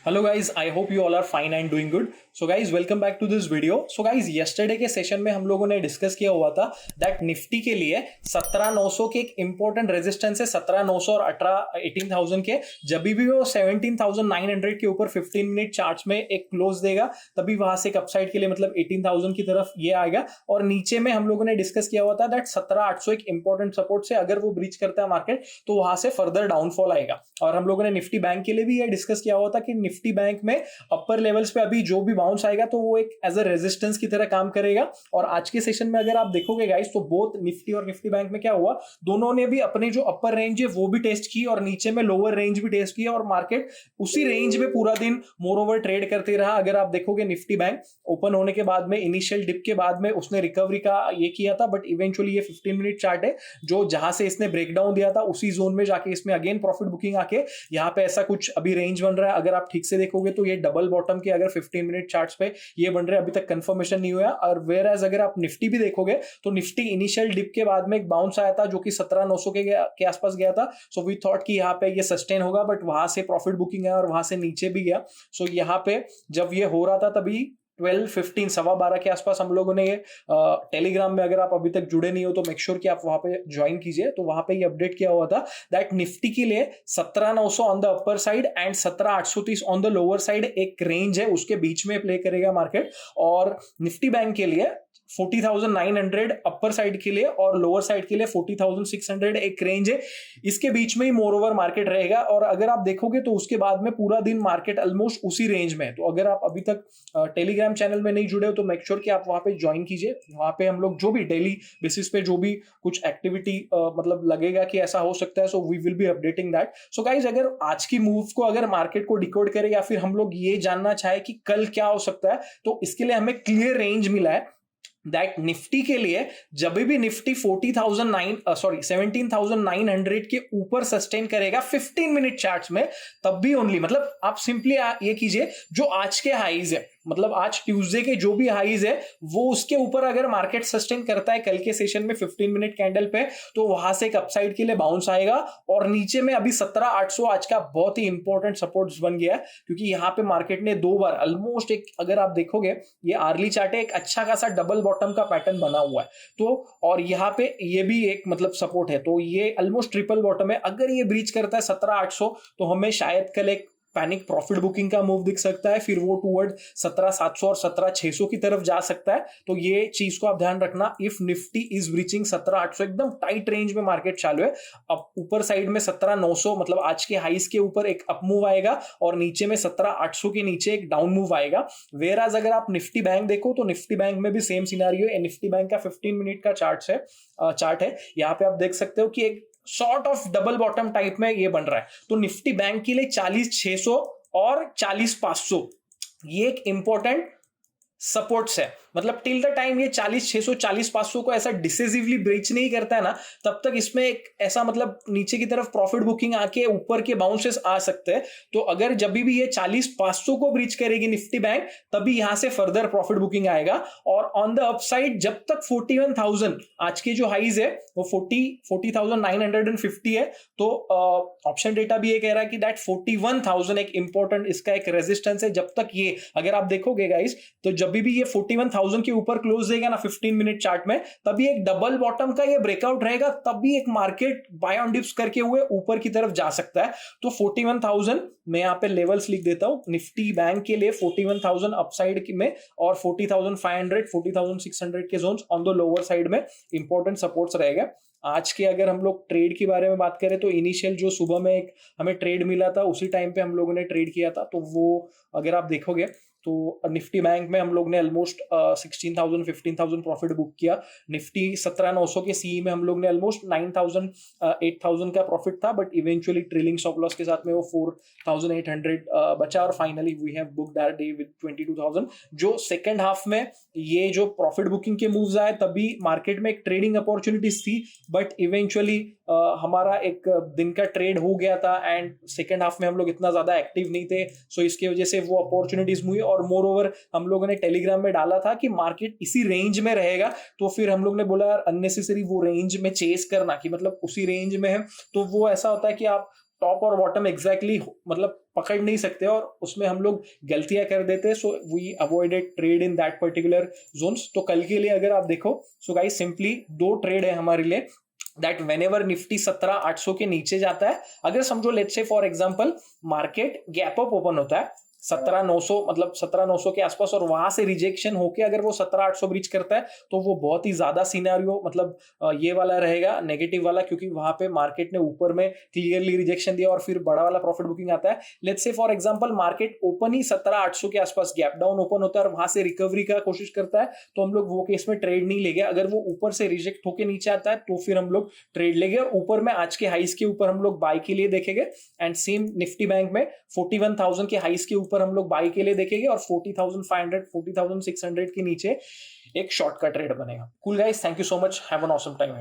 Hello guys, I hope you all are fine and doing good. So guys, welcome back to this video. So guys, yesterday के session में हम लोगों ने discuss किया हुआ था दैट निफ्टी के लिए 17,900 के एक इंपॉर्टेंट रेजिस्टेंस है 17,900 और 18,000 के। जब भी वो 17,900 के ऊपर 15 मिनट चार्ट्स में एक क्लोज देगा तभी वहां से एक अपसाइड के लिए मतलब 18,000 की तरफ ये आएगा। और नीचे में हम लोगों ने डिस्कस किया हुआ था दैट 17,800 एक इंपॉर्टेंट सपोर्ट से अगर वो ब्रीच करता है मार्केट तो वहां से फर्दर डाउनफॉल आएगा। और हम लोगों ने निफ्टी बैंक के लिए भी ये डिस्कस किया हुआ था कि निफ्टी बैंक में अपर लेवल्स पे अभी जो भी बाउंस आएगा तो वो एक एज अ रेजिस्टेंस की तरह काम करेगा। और आज के सेशन में अगर आप देखोगे गाइस तो बोथ निफ्टी और निफ्टी बैंक में क्या हुआ, दोनों ने भी अपने जो अपर रेंज है वो भी टेस्ट की और नीचे में लोअर रेंज भी टेस्ट किया और मार्केट उसी रेंज में पूरा दिन मोर ओवर ट्रेड करते रहा। अगर आप देखोगे निफ्टी बैंक ओपन होने के बाद में इनिशियल डिप के बाद में उसने रिकवरी का ये किया था, बट इवेंचुअली ये 15 मिनट चार्ट है जो जहां से इसने ब्रेकडाउन दिया था उसी जोन में जाके इसमें अगेन प्रॉफिट बुकिंग आके यहाँ पे ऐसा कुछ अभी रेंज बन रहा है। अगर आप ठीक से देखोगे तो ये डबल बॉटम के अगर 15 मिनट चार्ट्स पे ये बन रहे हैं, अभी तक कंफर्मेशन नहीं हुआ। और वेयर एज अगर आप निफ्टी भी देखोगे तो निफ्टी इनिशियल डिप के बाद में एक बाउंस आया था जो कि 17,900 के आसपास गया था। सो वी थॉट कि यहाँ पे ये सस्टेन होगा, बट वहां से प्रॉफिट बुकिंग है और वहां से नीचे भी गया। सो यहाँ पे जब ये हो रहा था तभी 12:15 12:15 के आसपास हम लोगों ने ये टेलीग्राम में, अगर आप अभी तक जुड़े नहीं हो तो मेक श्योर कि आप वहां पे ज्वाइन कीजिए। तो वहां पे ये अपडेट किया हुआ था दैट निफ्टी के लिए 17,900 on the upper side and 17,830 on the lower side एक रेंज है, उसके बीच में प्ले करेगा मार्केट। और निफ्टी बैंक के लिए 40,900 अपर साइड के लिए और लोअर साइड के लिए 40,600 एक रेंज है, इसके बीच में ही मोर ओवर मार्केट रहेगा। और अगर आप देखोगे तो उसके बाद में पूरा दिन मार्केट ऑलमोस्ट उसी रेंज में है। तो अगर आप अभी तक टेलीग्राम चैनल में नहीं जुड़े हो तो मेक श्योर कि आप वहां पे ज्वाइन कीजिए। वहां पे हम लोग जो भी डेली बेसिस पे जो भी कुछ एक्टिविटी मतलब लगेगा कि ऐसा हो सकता है, so we will be updating that. So guys, अगर आज की मूव को अगर मार्केट को डिकोड करे या फिर हम लोग ये जानना चाहे कि कल क्या हो सकता है, तो इसके लिए हमें क्लियर रेंज मिला है दैट निफ्टी के लिए जब भी निफ्टी 17,900 के ऊपर सस्टेन करेगा 15 मिनट चार्ट्स में, तब भी ओनली मतलब आप सिंपली ये कीजिए जो आज के हाईज है, मतलब आज ट्यूसडे के जो भी हाईज है वो उसके ऊपर अगर मार्केट सस्टेन करता है कल के सेशन में 15 मिनट कैंडल पे, तो वहां से एक अपसाइड के लिए बाउंस आएगा। और नीचे में अभी 17,800 आज का बहुत ही इंपॉर्टेंट सपोर्ट्स बन गया है, क्योंकि यहाँ पे मार्केट ने दो बार ऑलमोस्ट एक, अगर आप देखोगे ये आर्ली चार्ट है, एक अच्छा खासा डबल बॉटम का पैटर्न बना हुआ है। तो और यहाँ पे ये भी एक मतलब सपोर्ट है, तो ये ऑलमोस्ट ट्रिपल बॉटम है। अगर ये ब्रीच करता है 17,800 तो हमें शायद कल एक पैनिक प्रॉफिट बुकिंग का मूव दिख सकता है, फिर वो टूवर्ड 17,700 और 17,600 की तरफ जा सकता है। तो ये चीज को आप ध्यान रखना, इफ निफ्टी इज ब्रीचिंग 17,800, एकदम टाइट रेंज में मार्केट चालू है। अब ऊपर साइड में 17,900 मतलब आज के हाईस के ऊपर एक अप मूव आएगा और नीचे में 17,800 के नीचे एक डाउन मूव आएगा। वेयर एज अगर आप निफ्टी बैंक देखो तो निफ्टी बैंक में भी सेम सिनेरियो है। निफ्टी बैंक का 15 मिनट का चार्ट है, यहाँ पे आप देख सकते हो कि एक short of double bottom type में ये बन रहा है। तो निफ्टी बैंक के लिए 40,600 और 40,500 ये एक इंपॉर्टेंट सपोर्ट्स है। मतलब टिल द टाइम ये 40,600 40,500 को ऐसा डिसिसिवली ब्रीच नहीं करता है ना, तब तक इसमें एक ऐसा मतलब नीचे की तरफ प्रॉफिट बुकिंग आके ऊपर के बाउंसेस आ सकते हैं। तो अगर जब भी ये 40,500 को ब्रीच करेगी निफ्टी बैंक, तभी यहां से फर्दर प्रॉफिट बुकिंग आएगा। और ऑन द अपसाइड जब तक 41,000 आज के जो हाईज है वो 40,950 है, तो ऑप्शन डेटा भी ये कह रहा है कि दैट 41,000 एक इंपॉर्टेंट इसका एक रेजिस्टेंस है। जब तक ये, अगर आप देखोगे गाइस, तो जब भी ये 41,000 के ऊपर क्लोज देगा ना 15 मिनट चार्ट में, तभी एक डबल बॉटम का ये ब्रेकआउट रहेगा, तभी एक मार्केट बाय ऑन डिप्स करके हुए ऊपर की तरफ जा सकता है। तो 41,000 मैं यहाँ पे लेवल्स लिख देता हूं निफ्टी बैंक के लिए, 41,000 अपसाइड में और 40,500 40,600 के zones on the lower side में इंपॉर्टेंट सपोर्ट्स रहेगा। आज के अगर हम लोग ट्रेड के बारे में बात करें तो इनिशियल जो सुबह में एक हमें ट्रेड मिला था उसी टाइम पे हम लोगों ने ट्रेड किया था, तो वो अगर आप देखोगे तो निफ्टी बैंक में हम लोग ने ऑलमोस्ट 16,000 15,000 प्रॉफिट बुक किया। निफ्टी 17,900 के सीई में हम लोग ने ऑलमोस्ट 9,000 8,000 का प्रॉफिट था, but eventually trailing stop loss के साथ में वो 4,800 बचा और finally we have book that day with 22,000। जो सेकंड हाफ में ये जो प्रॉफिट बुकिंग के मूव्स आए तभी मार्केट में एक ट्रेडिंग अपॉर्चुनिटीज थी, बट इवेंचुअली हमारा एक दिन का ट्रेड हो गया था एंड सेकंड हाफ में हम लोग इतना ज्यादा एक्टिव नहीं थे, सो इसकी वजह से वो अपॉर्चुनिटीज हुई। और मोर ओवर हम लोगों ने टेलीग्राम में डाला था कि मार्केट इसी रेंज में रहेगा, तो फिर हम लोग ने बोला यार अननेसेसरी वो रेंज में चेस करना कि मतलब उसी रेंज में है, तो वो ऐसा होता है कि आप टॉप और बॉटम एग्जैक्टली मतलब पकड़ नहीं सकते और उसमें हम लोग गलतियां कर देते हैं, so we avoided trade in that particular zones. तो कल के लिए अगर आप देखो, सो गाइस सिंपली दो ट्रेड है हमारे लिए, दैट वेन एवर निफ्टी 17,800 के नीचे जाता है, अगर समझो let's say for example market gap up open होता है 17,900 मतलब 17,900 के आसपास और वहां से रिजेक्शन होके अगर वो 17,800 ब्रीच करता है तो वो बहुत ही ज्यादा सिनेरियो मतलब ये वाला रहेगा, नेगेटिव वाला, क्योंकि वहां पे मार्केट ने ऊपर में क्लियरली रिजेक्शन दिया और फिर बड़ा वाला प्रॉफिट बुकिंग आता है। Let's say for example market open ही 17,800 के आसपास गैप डाउन ओपन होता है और वहां से रिकवरी का कोशिश करता है, तो हम लोग वो केस में ट्रेड नहीं लेंगे। अगर वो ऊपर से रिजेक्ट होके नीचे आता है तो फिर हम लोग ट्रेड लेंगे और ऊपर में आज के हाइस के ऊपर हम लोग बाय के लिए देखेंगे। एंड सेम निफ्टी बैंक में 41,000 के हाइस के ऊपर हम लोग बाई के लिए देखेंगे और 40,500 40,600 के नीचे एक शॉर्ट का ट्रेड बनेगा। Cool guys, thank you so much, have an awesome time.